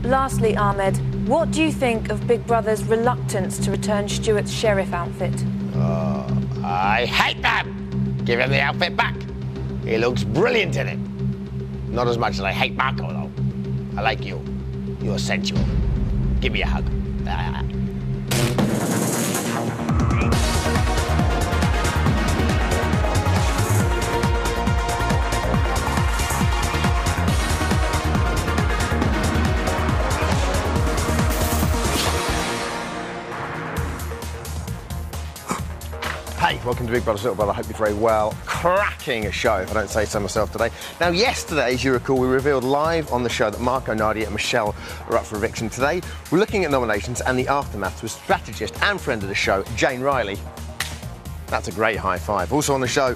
Lastly, Ahmed, what do you think of Big Brother's reluctance to return Stuart's sheriff outfit? I hate them! Give him the outfit back. He looks brilliant in it. Not as much as I hate Marco, though. I like you. You're sensual. Give me a hug. Hey, welcome to Big Brother's Little Brother. I hope you're very well. Cracking show, if I don't say so myself today. Now, yesterday, as you recall, we revealed live on the show that Marco, Nadia and Michelle are up for eviction. Today, we're looking at nominations and the aftermath with strategist and friend of the show, Jane Riley. That's a great high five. Also on the show,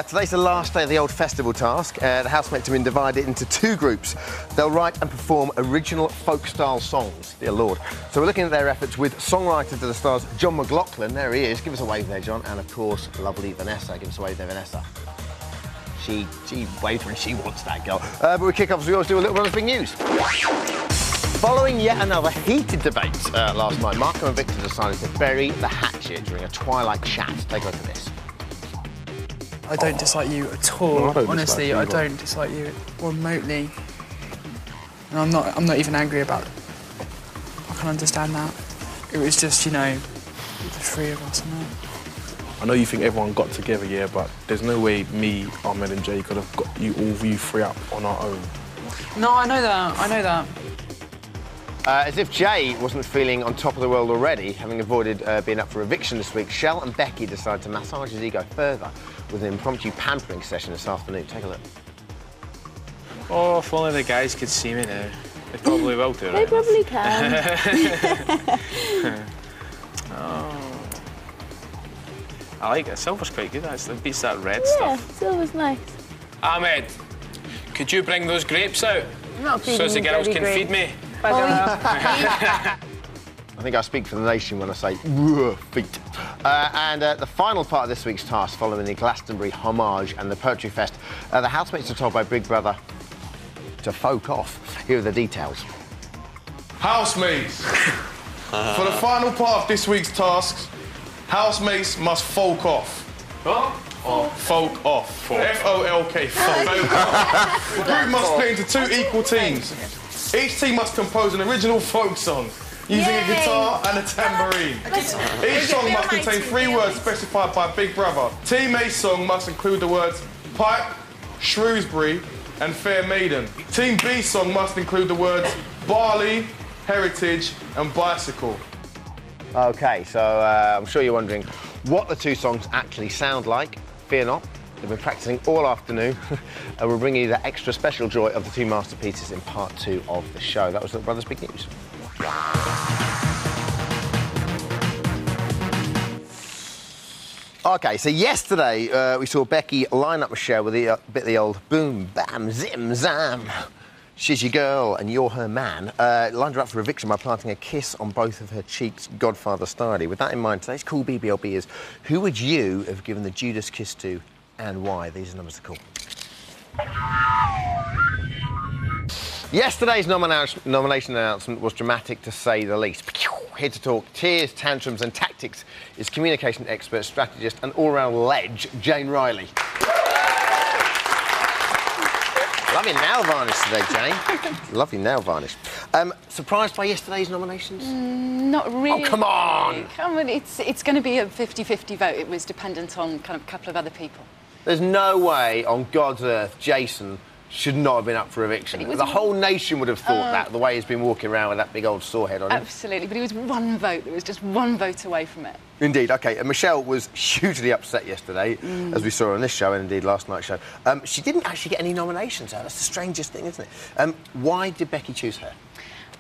today's the last day of the old festival task. The housemates have been divided into two groups. They'll write and perform original folk-style songs, dear Lord. So we're looking at their efforts with songwriter to the stars, John McLaughlin. There he is. Give us a wave there, John. And, of course, lovely Vanessa. Give us a wave there, Vanessa. She waves when she wants that girl. But we kick off, as we always do, a little Brother's Big News. Following yet another heated debate last night, Marco and Victor decided to bury the hatchet during a twilight chat. Take a look at this. I don't dislike you at all. No, honestly, I don't dislike you remotely. And I'm not even angry about it. I can understand that. It was just, you know, the three of us and that. I know you think everyone got together, yeah, but there's no way me, Ahmed and Jay could have got you three up on our own. No, I know that. As if Jay wasn't feeling on top of the world already, having avoided being up for eviction this week, Shell and Becky decided to massage his ego further with an impromptu pampering session this afternoon. Take a look. Oh, if only the guys could see me now. They probably will do, They right? probably can. Oh. I like it. Silver's quite good, actually. It beats that red Yeah, stuff. silver's nice. Ahmed, could you bring those grapes out? Not So as the girls can feed me? I think I speak for the nation when I say feet. And the final part of this week's task, following the Glastonbury homage and the Poetry Fest, the housemates are told by Big Brother to folk off. Here are the details. Housemates, for the final part of this week's tasks, housemates must folk off. What? Folk off. F-O-L-K, folk off. The group must split into two equal teams. Each team must compose an original folk song using a guitar and a tambourine. Each song must contain 3 words specified by Big Brother. Team A's song must include the words pipe, Shrewsbury and fair maiden. Team B's song must include the words barley, heritage and bicycle. OK, so I'm sure you're wondering what the two songs actually sound like. Fear not. They've been practicing all afternoon and we'll bring you the extra special joy of the two masterpieces in part 2 of the show. That was Little Brother's Big News. OK, so yesterday we saw Becky line up Michelle with the bit of the old boom, bam, zim, zam. She's your girl and you're her man. Lined her up for eviction by planting a kiss on both of her cheeks, Godfather style. With that in mind, today's cool BBLB is, who would you have given the Judas kiss to and why? These are numbers to call. Yesterday's nomination announcement was dramatic, to say the least. Here to talk tears, tantrums and tactics is communication expert, strategist and all-round ledge, Jane Riley. Lovely nail varnish today, Jane. Lovely nail varnish. Surprised by yesterday's nominations? Not really. Oh, come on! Come on, it's going to be a 50-50 vote. It was dependent on kind of a couple of other people. There's no way on God's earth Jason should not have been up for eviction. The whole nation would have thought that, the way he's been walking around with that big old sore head on him. Absolutely, but it was one vote. There was just one vote away from it. Indeed, OK. And Michelle was hugely upset yesterday, as we saw on this show and indeed last night's show. She didn't actually get any nominations, though. That's the strangest thing, isn't it? Why did Becky choose her?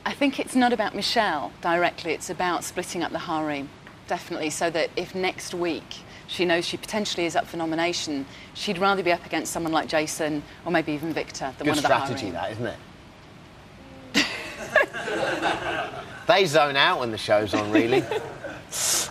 I think it's not about Michelle directly. It's about splitting up the harem, definitely, so that if next week she knows she potentially is up for nomination, she'd rather be up against someone like Jason or maybe even Victor than one of the harem. Good strategy, that, isn't it? They zone out when the show's on, really.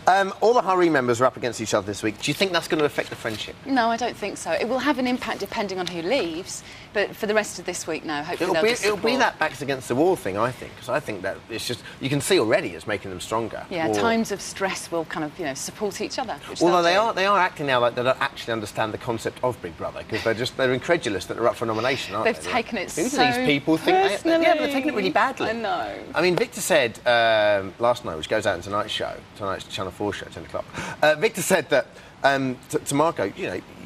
All the Harem members are up against each other this week. Do you think that's going to affect the friendship? No, I don't think so. It will have an impact depending on who leaves, but for the rest of this week, no. Hopefully It'll be that backs against the wall thing, I think, because I think that it's just, you can see already it's making them stronger. Yeah, times of stress will kind of, support each other. Although they are acting now like they don't actually understand the concept of Big Brother, because they're incredulous that they're up for nomination, aren't they? They've taken it Who do so these people think? personally. Yeah, but they're taking it really badly. I know. I mean, Victor said last night, which goes out in tonight's Channel 4 show, 10 o'clock. Victor said that to Marco,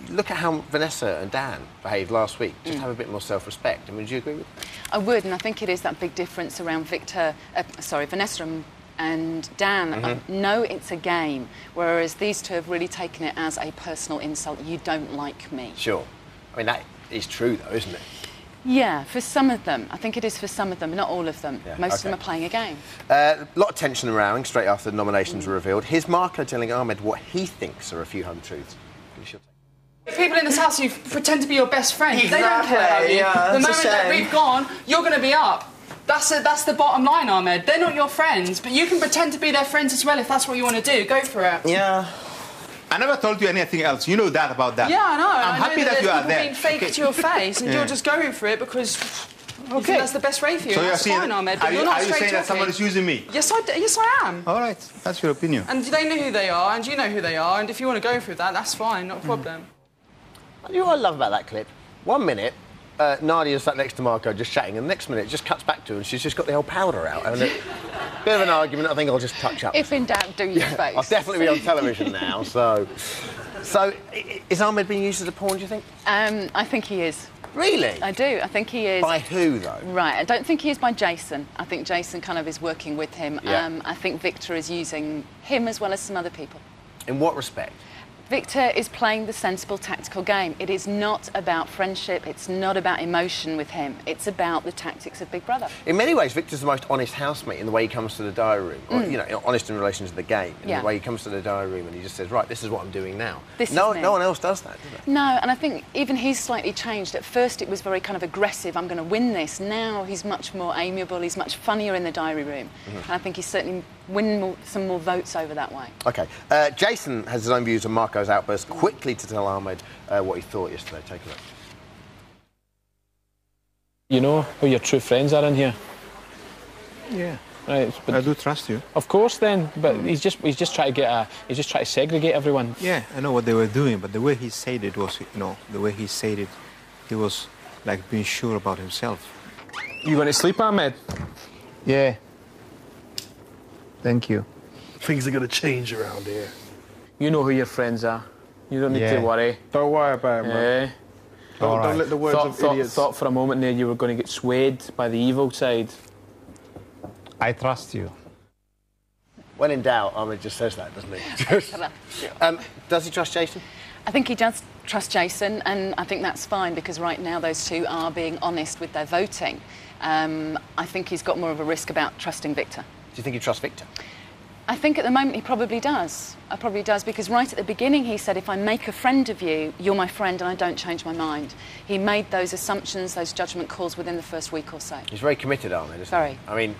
look at how Vanessa and Dan behaved last week. Just have a bit more self-respect. I mean, do you agree with that? I would, and I think it is that big difference around Vanessa and Dan. I know it's a game, whereas these two have really taken it as a personal insult. You don't like me. Sure. I mean, that is true, though, isn't it? Yeah, for some of them. I think it is for some of them, but not all of them. Yeah, Most of them are playing a game. A lot of tension and rowing straight after the nominations were revealed. Here's Marco telling Ahmed what he thinks are a few untruths. People in this house who pretend to be your best friend, Exactly, they don't care about you. yeah, The it's a moment that shame. we've gone, you're going to be up. That's the bottom line, Ahmed. They're not your friends, but you can pretend to be their friends as well if that's what you want to do. Go for it. Yeah. I never told you anything else. You know that about that. Yeah, I know. I'm I know happy that there's you are people there. being fake to your face, and you're just going for it because you think that's the best way for you. So you're That's saying, fine, Ahmed. But are you're you, not are you straight saying that talking. someone is using me? Yes, I am. All right, that's your opinion. And they know who they are, and you know who they are, and if you want to go through that, that's fine, not a problem. You know what I love about that clip? 1 minute, Nadia sat next to Marco just chatting, and the next minute it just cuts back to her and she's just got the old powder out. And a bit of an argument, I think I'll just touch up. If in doubt, do your face. I'll definitely be on television now, so is Ahmed being used as a pawn, do you think? I think he is. Really? I do. I think he is. By who, though? Right. I don't think he is by Jason. I think Jason kind of is working with him. Yeah. I think Victor is using him as well as some other people. In what respect? Victor is playing the sensible tactical game. It is not about friendship. It's not about emotion with him. It's about the tactics of Big Brother. In many ways, Victor's the most honest housemate in the way he comes to the diary room. Or, honest in relation to the game. In the way he comes to the diary room and he just says, right, this is what I'm doing now. No one else does that, does they? No, and I think even he's slightly changed. At first it was very kind of aggressive, I'm going to win this. Now he's much more amiable, he's much funnier in the diary room. And I think he's certainly winning some more votes over that way. OK. Jason has his own views on Marco's outburst. Quickly to tell Ahmed what he thought yesterday. Take a look. You know who your true friends are in here. Yeah. Right, but I do trust you. of course, then. But he's just trying to segregate everyone. Yeah, I know what they were doing, but the way he said it was, the way he said it, he was like being sure about himself. You going to sleep, Ahmed? Yeah. Thank you. Things are going to change around here. You know who your friends are. You don't need to worry. Don't worry about it, man. Eh? Don't let the words of idiots... Thought for a moment there you were going to get swayed by the evil side. I trust you. When in doubt, Ahmed just says that, doesn't he? Does he trust Jason? I think he does trust Jason, and I think that's fine because right now those two are being honest with their voting. I think he's got more of a risk about trusting Victor. Do you think you trust Victor? I think at the moment he probably does. Probably does because right at the beginning he said, if I make a friend of you, you're my friend and I don't change my mind. He made those assumptions, those judgment calls within the first week or so. He's very committed, Ahmed, isn't Very. he? I mean,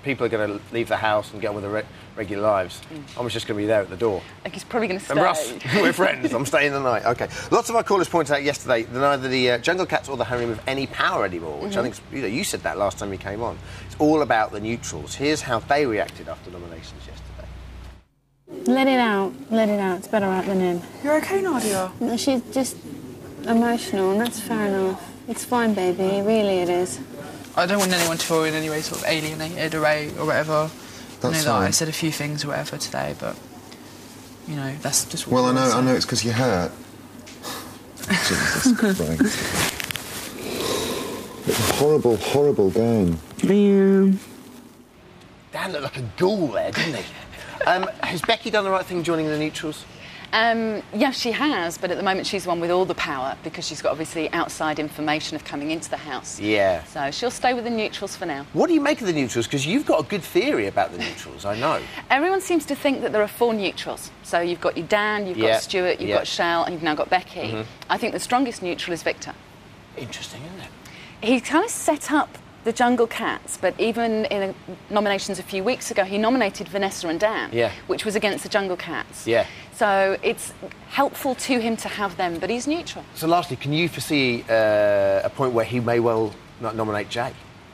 people are going to leave the house and get on with their regular lives. I'm just going to be there at the door. Like he's probably going to stay. Remember us? We're friends. I'm staying the night. OK. Lots of our callers pointed out yesterday that neither the Jungle Cats or the Harem have any power anymore, which I think, you said that last time you came on. It's all about the neutrals. Here's how they reacted after nominations yesterday. Let it out. Let it out. It's better out than in. You're OK, Nadia? No, she's just emotional, and that's fair enough. It's fine, baby. Really, it is. I don't want anyone to feel in any way sort of alienated or whatever. I know that I said a few things or whatever today, but, that's just what I know it's because you're hurt. Jesus Christ. It's a horrible, horrible game. Yeah. Dan looked like a ghoul there, didn't he? Has Becky done the right thing joining the neutrals? Yeah, she has, but at the moment she's the one with all the power because she's got obviously outside information of coming into the house. Yeah. So she'll stay with the neutrals for now. What do you make of the neutrals? Because you've got a good theory about the neutrals, I know. Everyone seems to think that there are 4 neutrals. So you've got your Dan, you've got Stuart, you've got Shell, and you've now got Becky. I think the strongest neutral is Victor. Interesting, isn't it? He kind of set up the Jungle Cats, but even in nominations a few weeks ago, he nominated Vanessa and Dan, which was against the Jungle Cats. Yeah. So it's helpful to him to have them, but he's neutral. So lastly, can you foresee a point where he may well not nominate Jay?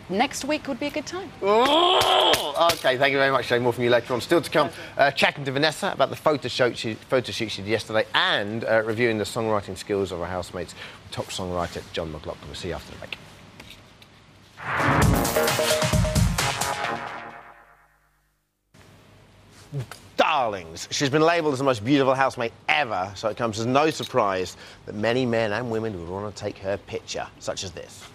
Next week would be a good time. Oh! OK, thank you very much, Jay. More from you later on. Still to come, chatting to Vanessa about the photo shoot she did yesterday and reviewing the songwriting skills of her housemates, top songwriter John McLaughlin. We'll see you after the break. Darlings, she's been labelled as the most beautiful housemate ever, so it comes as no surprise that many men and women would want to take her picture, such as this.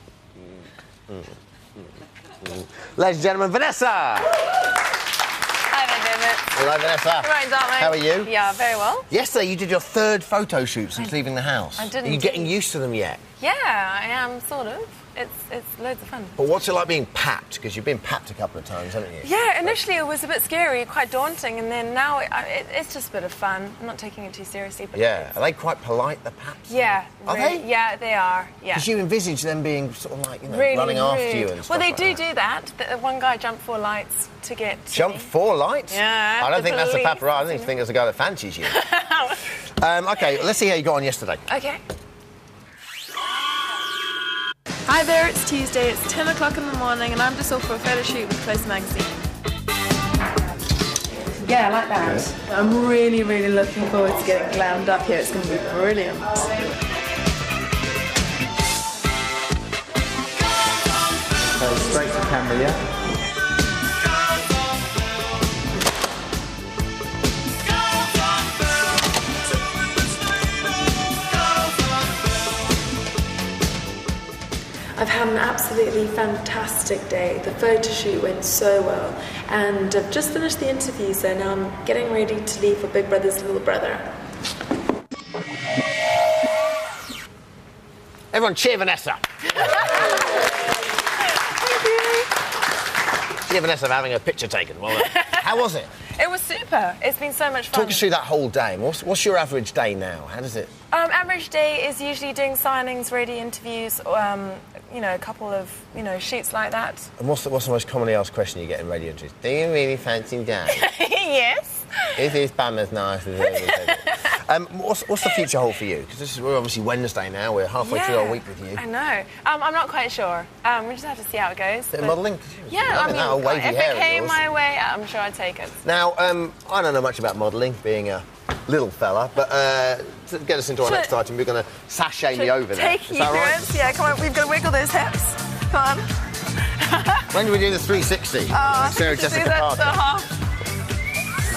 Ladies and gentlemen, Vanessa! Hi there, David. Hello, Vanessa. Right, darling. How are you? Yeah, very well. Yesterday you did your third photo shoot since leaving the house. I did Are you getting used to them yet? Yeah, I am, sort of. It's loads of fun. But what's it like being papped? Because you've been papped a couple of times, haven't you? Yeah, initially it was a bit scary, quite daunting, and then now it's just a bit of fun. I'm not taking it too seriously. But yeah, are they quite polite, the paps? Yeah. Are really, they? Yeah, they are, yeah. Because you envisage them being sort of like, you know, really, running after really. you and stuff Well, they like do that. One guy jumped 4 lights to get to Jump me. 4 lights? Yeah. I don't think that's the paparazzi. I think there's a guy that fancies you. OK, let's see how you got on yesterday. OK. Hi there, it's Tuesday, it's 10 o'clock in the morning and I'm just off for a photo shoot with Close Magazine. Yeah, I like that. Okay. I'm really, really looking forward to getting glammed up here. It's going to be brilliant. So straight to camera, yeah? I've had an absolutely fantastic day. The photo shoot went so well and I've just finished the interview, so now I'm getting ready to leave for Big Brother's little brother. Everyone cheer Vanessa. Cheer Vanessa for having a picture taken. Well, how was it? It was super. It's been so much fun. Talk us through that whole day. What's your average day now? How does it... Average day is usually doing signings, radio interviews, you know, a couple of, you know, shoots like that. And what's the most commonly asked question you get in radio interviews? Do you really fancy Dad? Yes. Is his bum as nice as it? What's the future hold for you? Because we're obviously Wednesday now. We're halfway through our week with you. I know. I'm not quite sure. We just have to see how it goes. Bit of modelling? Yeah, I mean, if it came my way, I'm sure I'd take it. Now, I don't know much about modelling, being a little fella, but to get us into our next item, we're going to sashay me over there. Take you through it. Yeah, come on, we've got to wiggle those hips. Come on. When do we do the 360? Sarah Jessica Parker.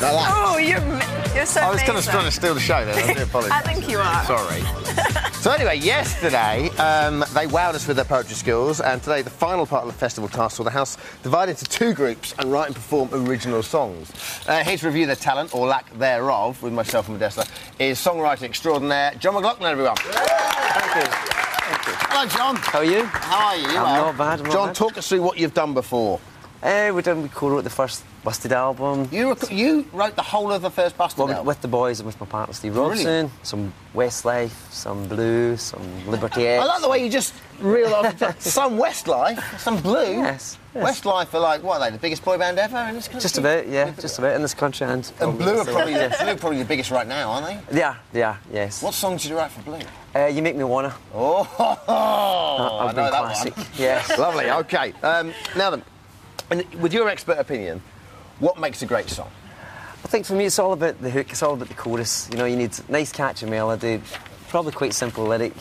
Like that. Oh, you're so I was kind of trying to steal the show then. I do apologise. I think you are. Sorry. So anyway, yesterday they wowed us with their poetry skills, and today the final part of the festival task saw the house divided into 2 groups and write and perform original songs. Here to review their talent, or lack thereof, with myself and Modesta, is songwriting extraordinaire John McLaughlin, everyone. Thank you. Hello, John. How are you? How are you? I'm not bad. John, talk us through what you've done before. We co-wrote the first Busted album. You wrote the whole of the first Busted album? With the boys and with my partner Steve Robson. Some Westlife, some Blue, some Liberty X. I like the way you just reeled off some Westlife, some Blue. Yes. Westlife are like, what are they, the biggest boy band ever in this country? Just about, yeah, just about in this country. And Blue are probably the biggest right now, aren't they? Yeah, yes. What songs did you write for Blue? You Make Me Wanna. Oh, I know that classic. one. Yes. Lovely, OK. Now then, with your expert opinion, what makes a great song? I think for me it's all about the hook, it's all about the chorus. You know, you need nice catchy melody, probably quite simple lyric,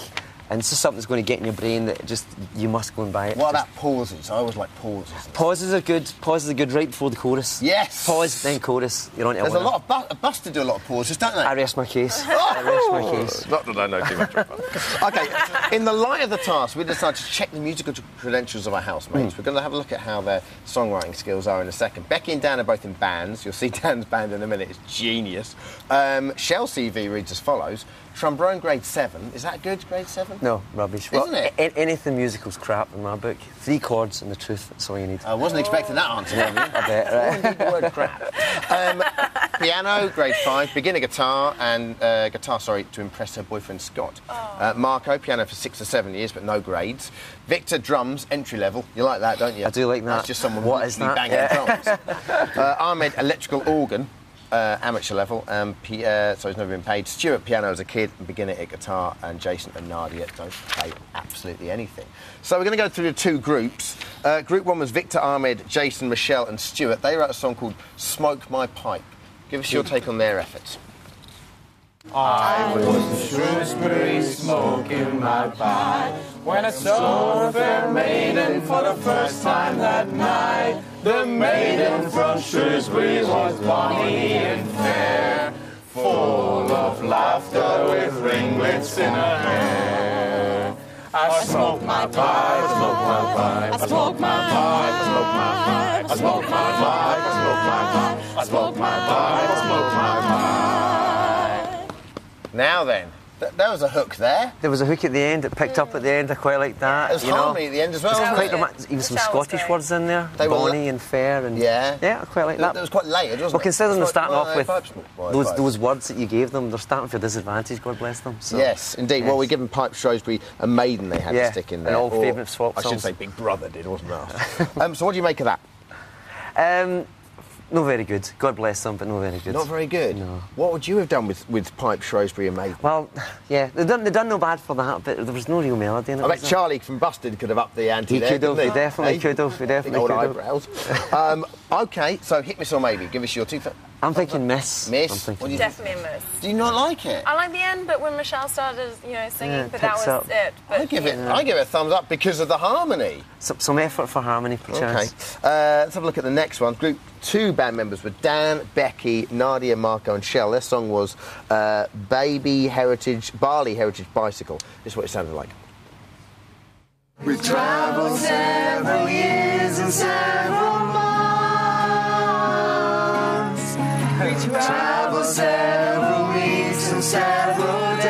and it's just something that's going to get in your brain that just, you must go and buy it. What about pauses? I always like pauses. Pauses are good right before the chorus. Yes! Pause, then chorus. You're on to There's a lot of Busted do a lot of pauses, don't they? I rest my case. Oh! I rest my case. Not that I know too much about that. OK, in the light of the task, we decided to check the musical credentials of our housemates. We're going to have a look at how their songwriting skills are in a second. Becky and Dan are both in bands. You'll see Dan's band in a minute. It's genius. Shell's CV reads as follows. Trombone grade 7. Is that good, grade 7? No, rubbish. Isn't it? Anything musical's crap in my book. 3 chords and the truth, that's all you need. I wasn't expecting that answer, were you? I bet, right? The word crap. piano, grade 5, beginner guitar, and to impress her boyfriend Scott. Marco, piano for 6 or 7 years, but no grades. Victor, drums, entry level. You like that, don't you? I do like that. That's just someone What is that? banging drums. Ahmed, electrical organ. Amateur level, so he's never been paid. Stuart, piano as a kid, and beginner at guitar, and Jason and Nadia don't play absolutely anything. So we're going to go through the 2 groups. Group 1 was Victor, Ahmed, Jason, Michelle and Stuart. They wrote a song called Smoke My Pipe. Give us your take on their efforts. I was in Shrewsbury smoking my pipe when I saw a fair maiden for the first time that night. The maiden from Shrewsbury was bonny and fair, full of laughter with ringlets in her hair. I smoked my pipe, I smoked my pipe, I smoked my pipe, I smoked my pipe, I smoked my pipe, I smoked my pipe, I smoked my pipe, I smoked my pipe. Now then, there was a hook there. There was a hook at the end. It picked up at the end. I quite like that. There's harmony at the end as well. Even some Scottish words in there. They were bonny and fair. And yeah, I quite like that. It was quite layered, wasn't it? Well, considering they're starting off with those words that you gave them, they're starting for disadvantage. God bless them. So, yes, indeed. Yes. Well, we give them Pipe Shrewsbury a maiden they had to stick in there. An old favourite swap I songs. should say Big Brother did, wasn't it? So what do you make of that? Not very good. God bless them, but not very good. Not very good? No. What would you have done with Pipe Shrewsbury and Maiden? Well, yeah, they done no bad for that, but there was no real melody in it. I bet Charlie from Busted could have upped the ante there, He definitely could have. He definitely could have. Eyebrows. OK, so hit miss or maybe. Give us your 2... I'm thinking miss. Miss? Definitely a miss. Do you not like it? I like the end, but when Michelle started, singing, Yeah, but that was up. it. But, I give it a thumbs up because of the harmony. Some effort for harmony, perchance. OK. Let's have a look at the next one. Group 2 band members were Dan, Becky, Nadia, Marco and Shell. Their song was Barley Heritage Bicycle. This is what it sounded like. We've travelled several years and several months. We travelled several weeks and several days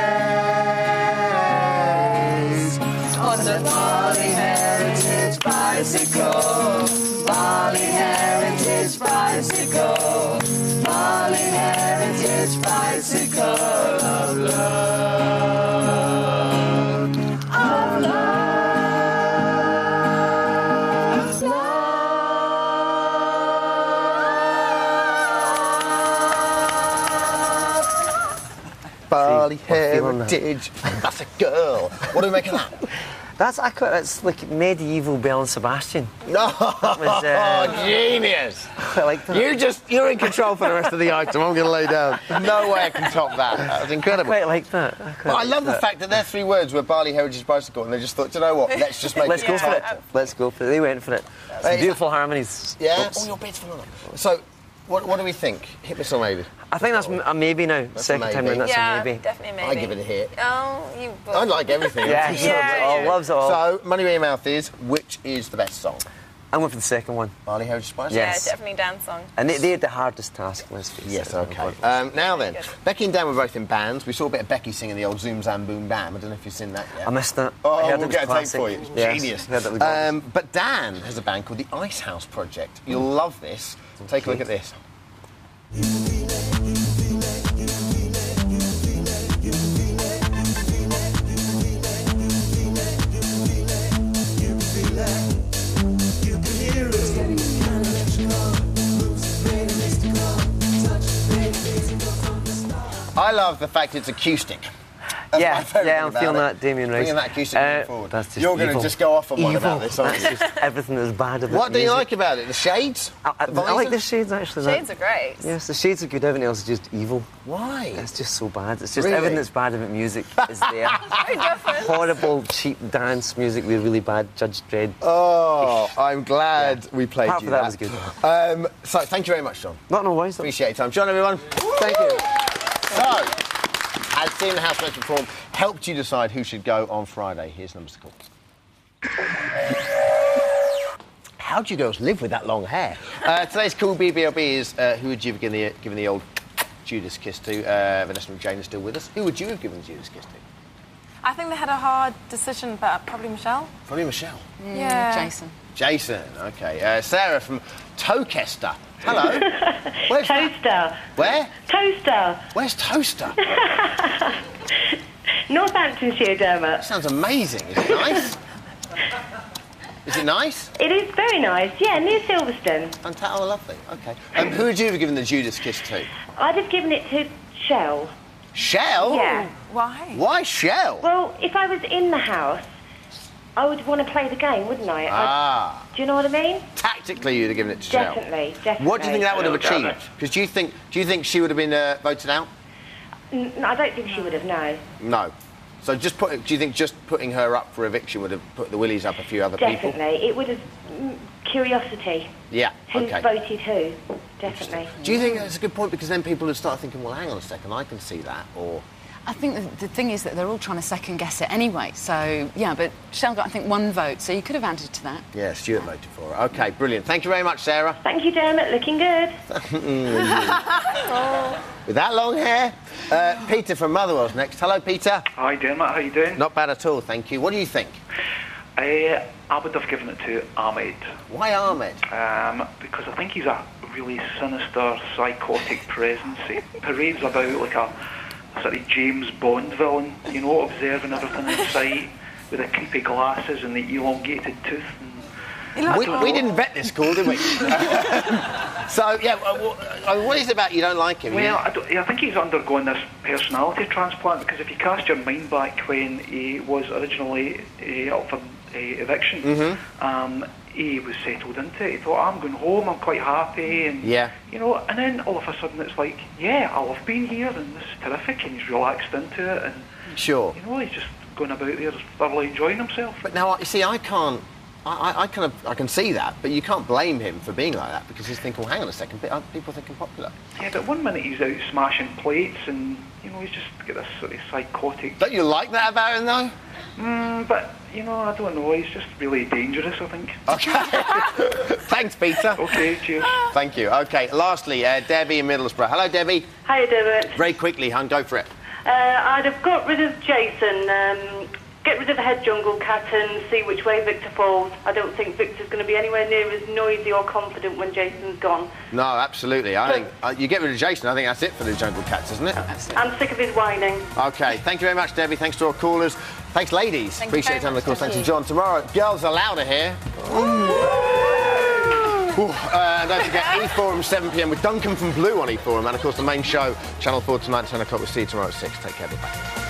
on the Barley Heritage Bicycle. Barley Heritage Bicycle. Barley Heritage Bicycle of love. Of love. Barley Heritage. That's a girl. What do we make of that? That's like medieval Belle and Sebastian. No, was, genius! I like that. You're in control for the rest of the item. I'm going to lay down. No way I can top that. That was incredible. I quite like that. I love the fact that their 3 words were Barley Heritage Bicycle, and they just thought, do you know what? Let's just make Let's go for it. Let's go for it. They went for it. Some beautiful harmonies. Yeah. Oh, your bed's full of them. So, what do we think? Hit miss or maybe? I think that's a maybe now. That's Second time round, that's a maybe. Definitely maybe. I give it a hit. Oh, you. I like everything. Loves it all. So, Money Where Your Mouth is. Which is the best song? I went for the second one. Barley Heritage Bicycle? Yes. Yeah, definitely Dan's song. And they had the hardest task, let's face it. Yes, OK. Now then, Becky and Dan were both in bands. We saw a bit of Becky singing the old Zoom Zam Boom Bam. I don't know if you've seen that yet. I missed that. Oh, I heard we'll get a tape for you. It's genius. Heard that was but Dan has a band called the Ice House Project. You'll love this. Take a look at this. I love the fact it's acoustic. That's I'm feeling that, Damien Rice. Bringing that acoustic forward. That's just You're going to just go off on one about this, aren't you? That's just everything that's bad about What do you like about it? The shades? I like the shades, actually. Shades are great. Yes, the shades are good. Everything else is just evil. Why? It's just so bad. It's just Really? everything that's bad about music is there. Very different. Horrible, cheap dance music with really bad Judge Dredd. Oh, I'm glad we played Apart you from that was good. So, thank you very much, John. Not no worries. Appreciate your time. John, everyone. Thank you. So, has seeing the housemates perform helped you decide who should go on Friday? Here's numbers to call. How do you girls live with that long hair? Today's cool BBLB is who would you have given the old Judas kiss to? Vanessa and Jane are still with us. Who would you have given the Judas kiss to? I think they had a hard decision, but probably Michelle. Probably Michelle. Yeah. Jason. Jason, OK. Sarah from Tokester. Hello. Where's Toaster. That? Where? Toaster. Where's Toaster? Northamptonshire, Dermot. Sounds amazing. Is it nice? Is it nice? It is very nice, yeah, near Silverstone. Fantastic. Oh, lovely. Okay. Who would you have given the Judas kiss to? I'd have given it to Shell. Shell? Yeah. Why? Why Shell? Well, if I was in the house, I would want to play the game, wouldn't I? Do you know what I mean? Tactically, you'd have given it to Shell. Definitely. What do you think that would have achieved? Because do you think she would have been voted out? No, I don't think she would have, no. No. So do you think just putting her up for eviction would have put the willies up a few other people? Definitely. It would have... curiosity. Yeah, Who's voted who? Definitely. Do you think that's a good point? Because then people would start thinking, well, hang on a second, I can see that, or... I think the thing is that they're all trying to second-guess it anyway. So, yeah, but Shell got, I think, 1 vote, so you could have added to that. Yeah, Stuart voted for her. OK, brilliant. Thank you very much, Sarah. Thank you, Dermot. Looking good. With that long hair. Peter from Motherwell's next. Hello, Peter. Hi, Dermot. How you doing? Not bad at all, thank you. What do you think? I would have given it to Ahmed. Why Ahmed? Because I think he's a really sinister, psychotic presence. He parades about like a sort of James Bond villain, you know, observing everything in sight with the creepy glasses and the elongated tooth. We didn't vet this call, did we? So, yeah, what is it about you don't like him? Well, I think he's undergone this personality transplant, because if you cast your mind back when he was originally up for eviction, he was settled into it. He thought, I'm going home, I'm quite happy, and you know, and then all of a sudden it's like, yeah, I love being here, and this is terrific, and he's relaxed into it, and sure, you know, he's just going about there thoroughly enjoying himself. But now, you see, I can see that, but you can't blame him for being like that, because he's thinking, well, hang on a second, people think I'm popular. Yeah, but one minute he's out smashing plates, and you know, he's just got this sort of psychotic. Don't you like that about him, though? But you know, I don't know. He's just really dangerous, I think. Okay. Thanks, Peter. Okay, cheers. Thank you. Okay, lastly, Debbie in Middlesbrough. Hello, Debbie. Hi, Dermot. Very quickly, hon, go for it. I'd have got rid of Jason. Get rid of the head jungle cat and see which way Victor falls. I don't think Victor's going to be anywhere near as noisy or confident when Jason's gone. No, absolutely. I think you get rid of Jason, I think that's it for the jungle cats, isn't it? I'm sick of his whining. OK, thank you very much, Debbie. Thanks to our callers. Thanks, ladies. Appreciate it. Of course, thanks to John. Tomorrow, girls are louder here. Don't forget, E4 7 p.m. with Duncan from Blue on E4. And, of course, the main show, Channel 4 tonight, 10 o'clock. We'll see you tomorrow at 6. Take care. Bye.